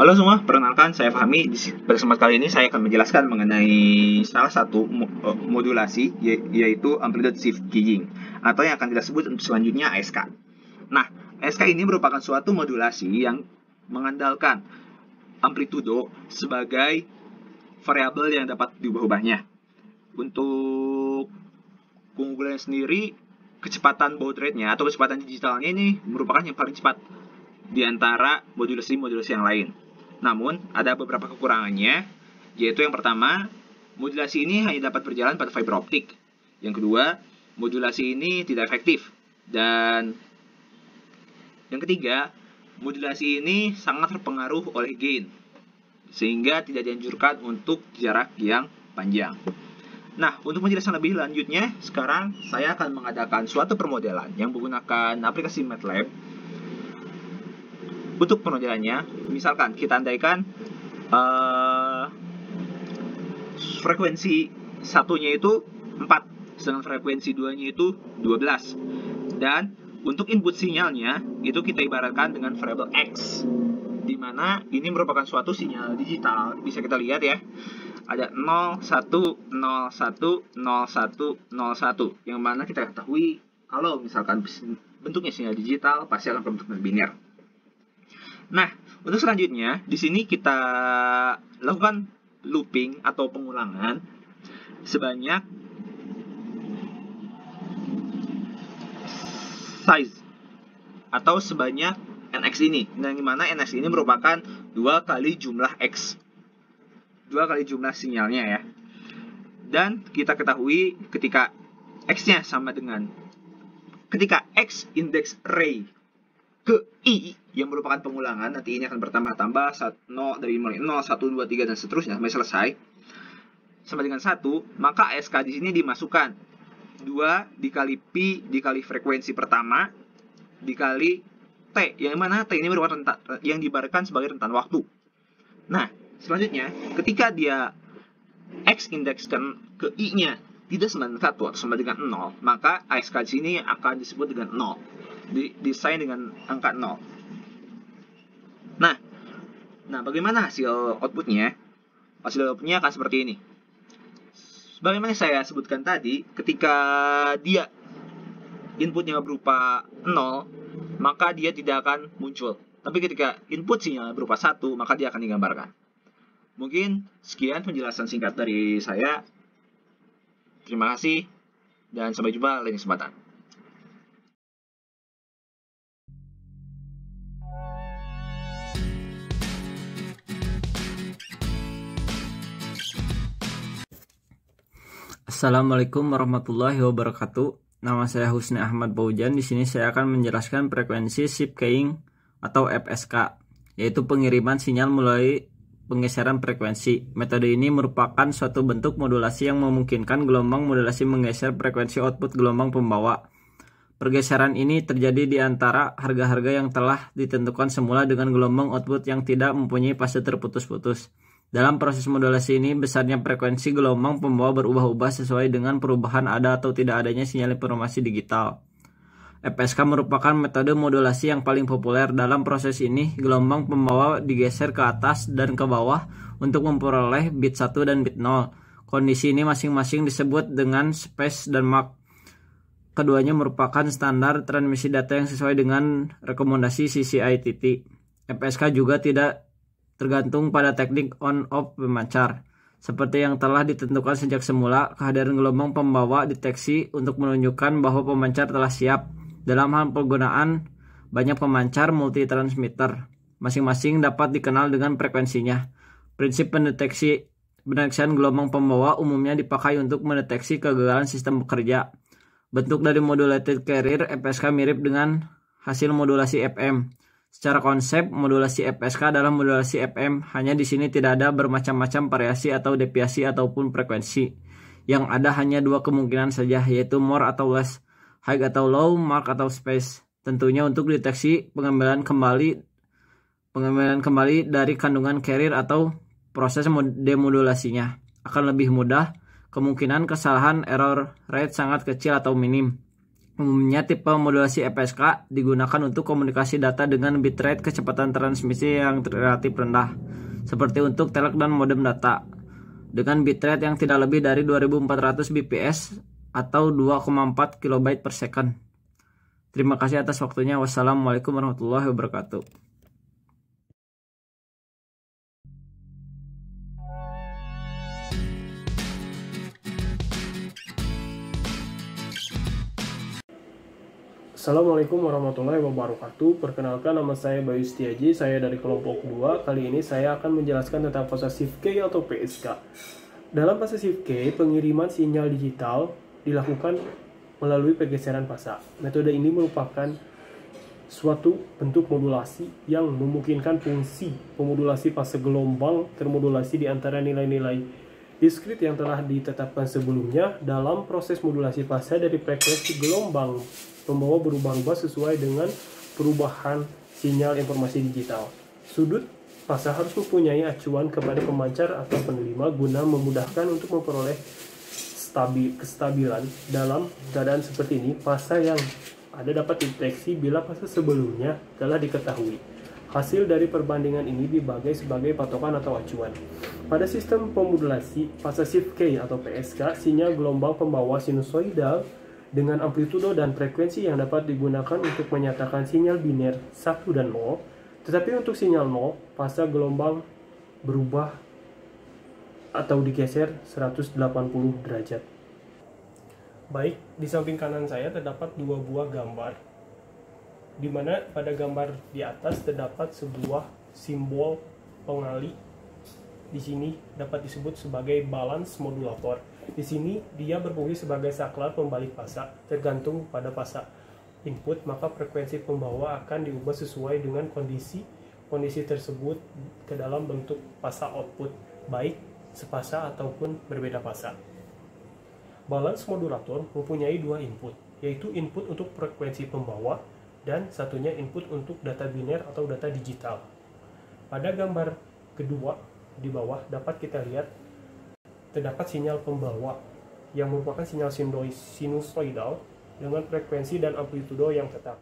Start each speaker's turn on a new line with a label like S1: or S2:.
S1: Halo semua, perkenalkan saya Fahmi. Pada kesempatan kali ini saya akan menjelaskan mengenai salah satu modulasi yaitu amplitude shift keying atau yang akan kita sebut untuk selanjutnya ASK. Nah, ASK ini merupakan suatu modulasi yang mengandalkan amplitudo sebagai variabel yang dapat diubah-ubahnya. Untuk keunggulan sendiri, kecepatan baud rate-nya atau kecepatan digitalnya ini merupakan yang paling cepat di antara modulasi-modulasi yang lain. Namun, ada beberapa kekurangannya, yaitu yang pertama, modulasi ini hanya dapat berjalan pada fiber optik. Yang kedua, modulasi ini tidak efektif. Dan yang ketiga, modulasi ini sangat terpengaruh oleh gain, sehingga tidak dianjurkan untuk jarak yang panjang. Nah, untuk penjelasan lebih lanjutnya, sekarang saya akan mengadakan suatu permodelan yang menggunakan aplikasi MATLAB. Untuk pemodelannya, misalkan kita andaikan frekuensi satunya itu 4, sedangkan frekuensi 2-nya itu 12. Dan untuk input sinyalnya, itu kita ibaratkan dengan variabel X, di mana ini merupakan suatu sinyal digital. Bisa kita lihat ya, ada 0, 1, 0, 1, 0, 1, 0, 1, yang mana kita ketahui kalau misalkan bentuknya sinyal digital pasti akan berbentuk biner. Nah, untuk selanjutnya, di sini kita lakukan looping atau pengulangan sebanyak size atau sebanyak nx ini. Nah, di mana nx ini merupakan 2 kali jumlah x. 2 kali jumlah sinyalnya ya. Dan kita ketahui ketika x-nya sama dengan ketika x index ray ke I yang merupakan pengulangan, nanti ini akan bertambah-tambah 0 dari mulai 0, 1, 2, 3 dan seterusnya sampai selesai sama dengan 1, maka ASK di sini dimasukkan 2 dikali pi dikali frekuensi pertama dikali T, yang mana T ini merupakan yang diibaratkan sebagai rentan waktu. Nah, selanjutnya ketika dia X indekskan ke I-nya tidak sama dengan 1 atau sama dengan 0, maka ASK di sini akan disebut dengan 0. Desain dengan angka 0. Nah, bagaimana hasil outputnya? Hasil outputnya akan seperti ini. Bagaimana saya sebutkan tadi, ketika dia inputnya berupa 0, maka dia tidak akan muncul. Tapi ketika input sinyal berupa 1, maka dia akan digambarkan. Mungkin sekian penjelasan singkat dari saya. Terima kasih, dan sampai jumpa lain kesempatan.
S2: Assalamualaikum warahmatullahi wabarakatuh. Nama saya Husni Ahmad Baujan. Di sini saya akan menjelaskan frekuensi shift keying atau FSK, yaitu pengiriman sinyal melalui penggeseran frekuensi. Metode ini merupakan suatu bentuk modulasi yang memungkinkan gelombang modulasi menggeser frekuensi output gelombang pembawa. Pergeseran ini terjadi di antara harga-harga yang telah ditentukan semula dengan gelombang output yang tidak mempunyai fase terputus-putus. Dalam proses modulasi ini, besarnya frekuensi gelombang pembawa berubah-ubah sesuai dengan perubahan ada atau tidak adanya sinyal informasi digital. FSK merupakan metode modulasi yang paling populer. Dalam proses ini, gelombang pembawa digeser ke atas dan ke bawah untuk memperoleh bit 1 dan bit 0. Kondisi ini masing-masing disebut dengan space dan mark. Keduanya merupakan standar transmisi data yang sesuai dengan rekomendasi CCITT. FSK juga tidak tergantung pada teknik on-off pemancar. Seperti yang telah ditentukan sejak semula, kehadiran gelombang pembawa deteksi untuk menunjukkan bahwa pemancar telah siap. Dalam hal penggunaan, banyak pemancar multitransmitter. Masing-masing dapat dikenal dengan frekuensinya. Prinsip pendeteksian gelombang pembawa umumnya dipakai untuk mendeteksi kegagalan sistem bekerja. Bentuk dari modulated carrier FSK mirip dengan hasil modulasi FM. Secara konsep, modulasi FSK adalah modulasi FM, hanya di sini tidak ada bermacam-macam variasi atau deviasi ataupun frekuensi. Yang ada hanya 2 kemungkinan saja, yaitu more atau less, high atau low, mark atau space. Tentunya untuk deteksi pengambilan kembali dari kandungan carrier atau proses demodulasinya akan lebih mudah. Kemungkinan kesalahan error rate sangat kecil atau minim. Umumnya tipe modulasi FSK digunakan untuk komunikasi data dengan bitrate kecepatan transmisi yang relatif rendah, seperti untuk telek dan modem data, dengan bitrate yang tidak lebih dari 2400 bps atau 2,4 KB per second. Terima kasih atas waktunya. Wassalamualaikum warahmatullahi wabarakatuh.
S3: Assalamualaikum warahmatullahi wabarakatuh. Perkenalkan, nama saya Bayu Setiaji, saya dari kelompok 2. Kali ini saya akan menjelaskan tentang fase shift key atau PSK. Dalam fase shift key, pengiriman sinyal digital dilakukan melalui pergeseran fasa. Metode ini merupakan suatu bentuk modulasi yang memungkinkan fungsi pemodulasi fase gelombang termodulasi di antara nilai-nilai diskrit yang telah ditetapkan sebelumnya dalam proses modulasi fase dari frekuensi gelombang pembawa berubah-ubah sesuai dengan perubahan sinyal informasi digital. Sudut fasa harus mempunyai acuan kepada pemancar atau penerima guna memudahkan untuk memperoleh kestabilan. Dalam keadaan seperti ini, fasa yang ada dapat dideteksi bila fase sebelumnya telah diketahui. Hasil dari perbandingan ini dibagi sebagai patokan atau acuan. Pada sistem pemodulasi fase shift key atau PSK, sinyal gelombang pembawa sinusoidal dengan amplitudo dan frekuensi yang dapat digunakan untuk menyatakan sinyal biner 1 dan 0, tetapi untuk sinyal 0, fase gelombang berubah atau digeser 180 derajat. Baik, di samping kanan saya terdapat dua buah gambar, di mana pada gambar di atas terdapat sebuah simbol pengali. Di sini dapat disebut sebagai balance modulator. Di sini dia berfungsi sebagai saklar pembalik fasa. Tergantung pada fasa input, maka frekuensi pembawa akan diubah sesuai dengan kondisi tersebut ke dalam bentuk fasa output, baik sepasa ataupun berbeda fasa. Balance modulator mempunyai dua input, yaitu input untuk frekuensi pembawa dan satunya input untuk data biner atau data digital. Pada gambar kedua di bawah dapat kita lihat terdapat sinyal pembawa yang merupakan sinyal sinusoidal dengan frekuensi dan amplitudo yang tetap.